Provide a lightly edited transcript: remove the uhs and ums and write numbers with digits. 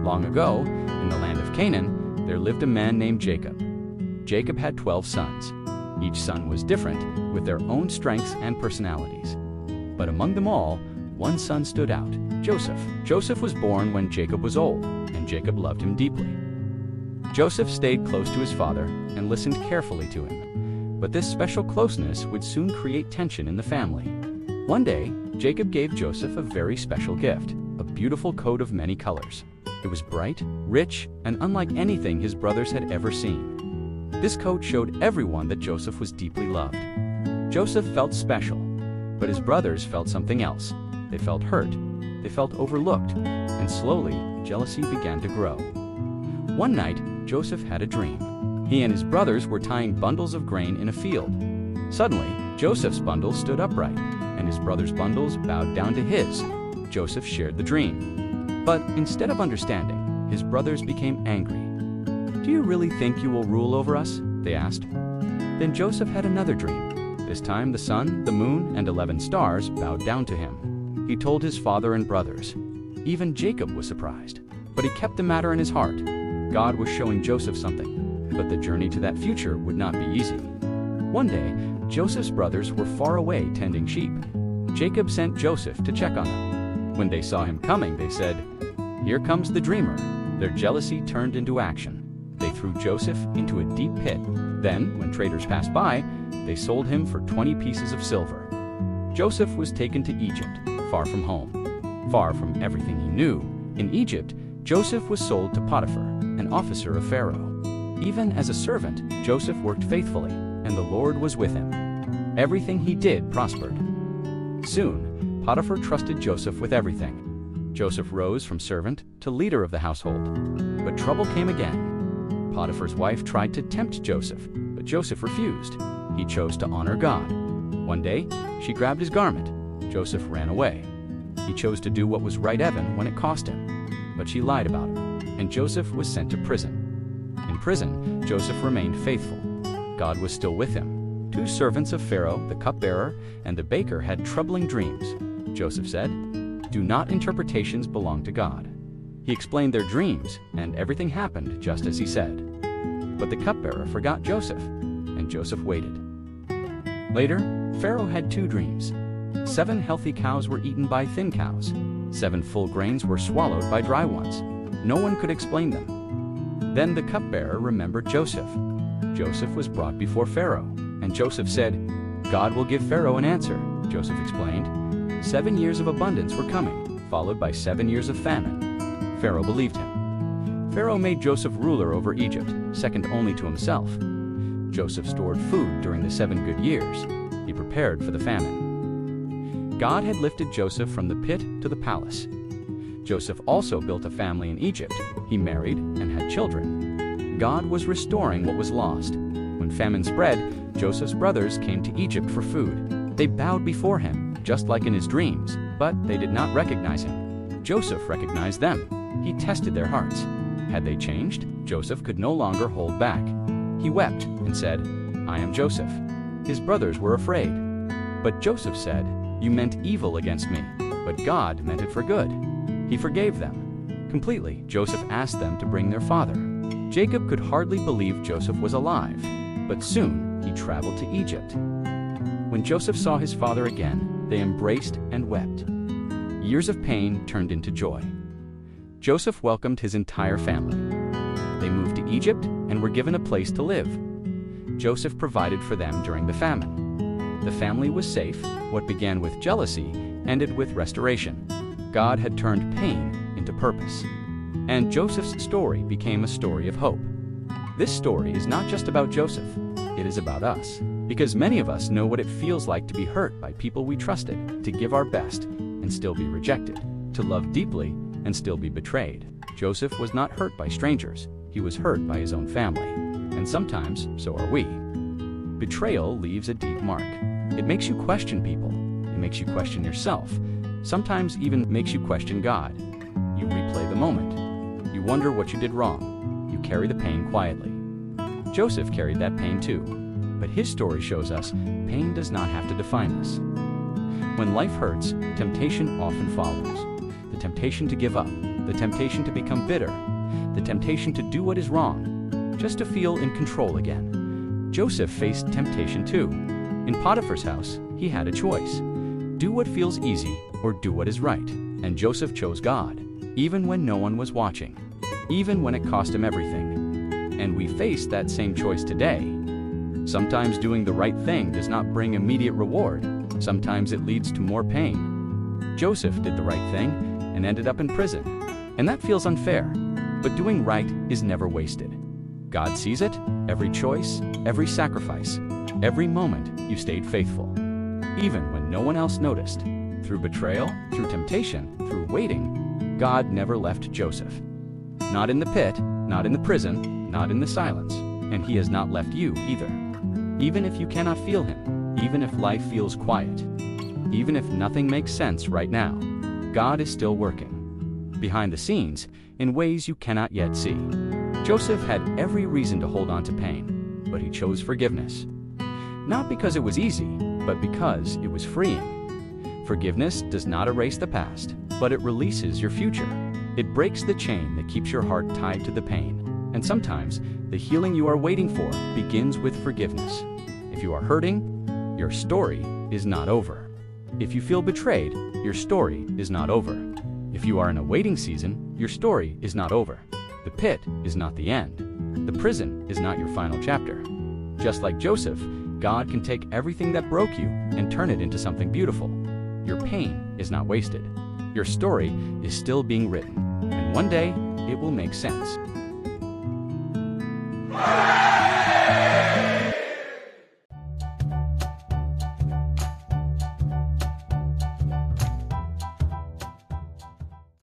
Long ago, in the land of Canaan, there lived a man named Jacob. Jacob had 12 sons. Each son was different, with their own strengths and personalities. But among them all, one son stood out, Joseph. Joseph was born when Jacob was old, and Jacob loved him deeply. Joseph stayed close to his father and listened carefully to him. But this special closeness would soon create tension in the family. One day, Jacob gave Joseph a very special gift, a beautiful coat of many colors. It was bright, rich, and unlike anything his brothers had ever seen. This coat showed everyone that Joseph was deeply loved. Joseph felt special, but his brothers felt something else. They felt hurt, they felt overlooked, and slowly, jealousy began to grow. One night, Joseph had a dream. He and his brothers were tying bundles of grain in a field. Suddenly, Joseph's bundle stood upright, and his brothers' bundles bowed down to his. Joseph shared the dream. But instead of understanding, his brothers became angry. "Do you really think you will rule over us?" they asked. Then Joseph had another dream. This time the sun, the moon, and 11 stars bowed down to him. He told his father and brothers. Even Jacob was surprised, but he kept the matter in his heart. God was showing Joseph something, but the journey to that future would not be easy. One day, Joseph's brothers were far away tending sheep. Jacob sent Joseph to check on them. When they saw him coming, they said, "Here comes the dreamer." Their jealousy turned into action. They threw Joseph into a deep pit. Then, when traders passed by, they sold him for 20 pieces of silver. Joseph was taken to Egypt, far from home, far from everything he knew. In Egypt, Joseph was sold to Potiphar, an officer of Pharaoh. Even as a servant, Joseph worked faithfully, and the Lord was with him. Everything he did prospered. Soon, Potiphar trusted Joseph with everything. Joseph rose from servant to leader of the household. But trouble came again. Potiphar's wife tried to tempt Joseph, but Joseph refused. He chose to honor God. One day, she grabbed his garment. Joseph ran away. He chose to do what was right even when it cost him. But she lied about him, and Joseph was sent to prison. In prison, Joseph remained faithful. God was still with him. 2 servants of Pharaoh, the cupbearer and the baker, had troubling dreams. Joseph said, "Do not interpretations belong to God?" He explained their dreams, and everything happened just as he said. But the cupbearer forgot Joseph, and Joseph waited. Later, Pharaoh had 2 dreams. 7 healthy cows were eaten by thin cows. 7 full grains were swallowed by dry ones. No one could explain them. Then the cupbearer remembered Joseph. Joseph was brought before Pharaoh, and Joseph said, "God will give Pharaoh an answer," Joseph explained. 7 years of abundance were coming, followed by 7 years of famine. Pharaoh believed him. Pharaoh made Joseph ruler over Egypt, second only to himself. Joseph stored food during the 7 good years. He prepared for the famine. God had lifted Joseph from the pit to the palace. Joseph also built a family in Egypt. He married and had children. God was restoring what was lost. When famine spread, Joseph's brothers came to Egypt for food. They bowed before him, just like in his dreams, but they did not recognize him. Joseph recognized them. He tested their hearts. Had they changed? Joseph could no longer hold back. He wept and said, "I am Joseph." His brothers were afraid. But Joseph said, "You meant evil against me, but God meant it for good." He forgave them. Completely, Joseph asked them to bring their father. Jacob could hardly believe Joseph was alive, but soon he traveled to Egypt. When Joseph saw his father again, they embraced and wept. Years of pain turned into joy. Joseph welcomed his entire family. They moved to Egypt and were given a place to live. Joseph provided for them during the famine. The family was safe. What began with jealousy ended with restoration. God had turned pain into purpose. And Joseph's story became a story of hope. This story is not just about Joseph. It is about us. Because many of us know what it feels like to be hurt by people we trusted, to give our best and still be rejected, to love deeply and still be betrayed. Joseph was not hurt by strangers. He was hurt by his own family. And sometimes, so are we. Betrayal leaves a deep mark. It makes you question people. It makes you question yourself. Sometimes even makes you question God. You replay the moment. You wonder what you did wrong. You carry the pain quietly. Joseph carried that pain too. But his story shows us pain does not have to define us. When life hurts, temptation often follows. The temptation to give up, the temptation to become bitter, the temptation to do what is wrong, just to feel in control again. Joseph faced temptation too. In Potiphar's house, he had a choice. Do what feels easy or do what is right. And Joseph chose God, even when no one was watching, even when it cost him everything. And we face that same choice today. Sometimes doing the right thing does not bring immediate reward. Sometimes it leads to more pain. Joseph did the right thing and ended up in prison. And that feels unfair, but doing right is never wasted. God sees it, every choice, every sacrifice, every moment you stayed faithful. Even when no one else noticed. Through betrayal, through temptation, through waiting, God never left Joseph. Not in the pit, not in the prison, not in the silence, and he has not left you either. Even if you cannot feel him, even if life feels quiet, even if nothing makes sense right now, God is still working. Behind the scenes, in ways you cannot yet see. Joseph had every reason to hold on to pain, but he chose forgiveness. Not because it was easy, but because it was freeing. Forgiveness does not erase the past, but it releases your future. It breaks the chain that keeps your heart tied to the pain. And sometimes, the healing you are waiting for begins with forgiveness. If you are hurting, your story is not over. If you feel betrayed, your story is not over. If you are in a waiting season, your story is not over. The pit is not the end. The prison is not your final chapter. Just like Joseph, God can take everything that broke you and turn it into something beautiful. Your pain is not wasted. Your story is still being written, and one day it will make sense.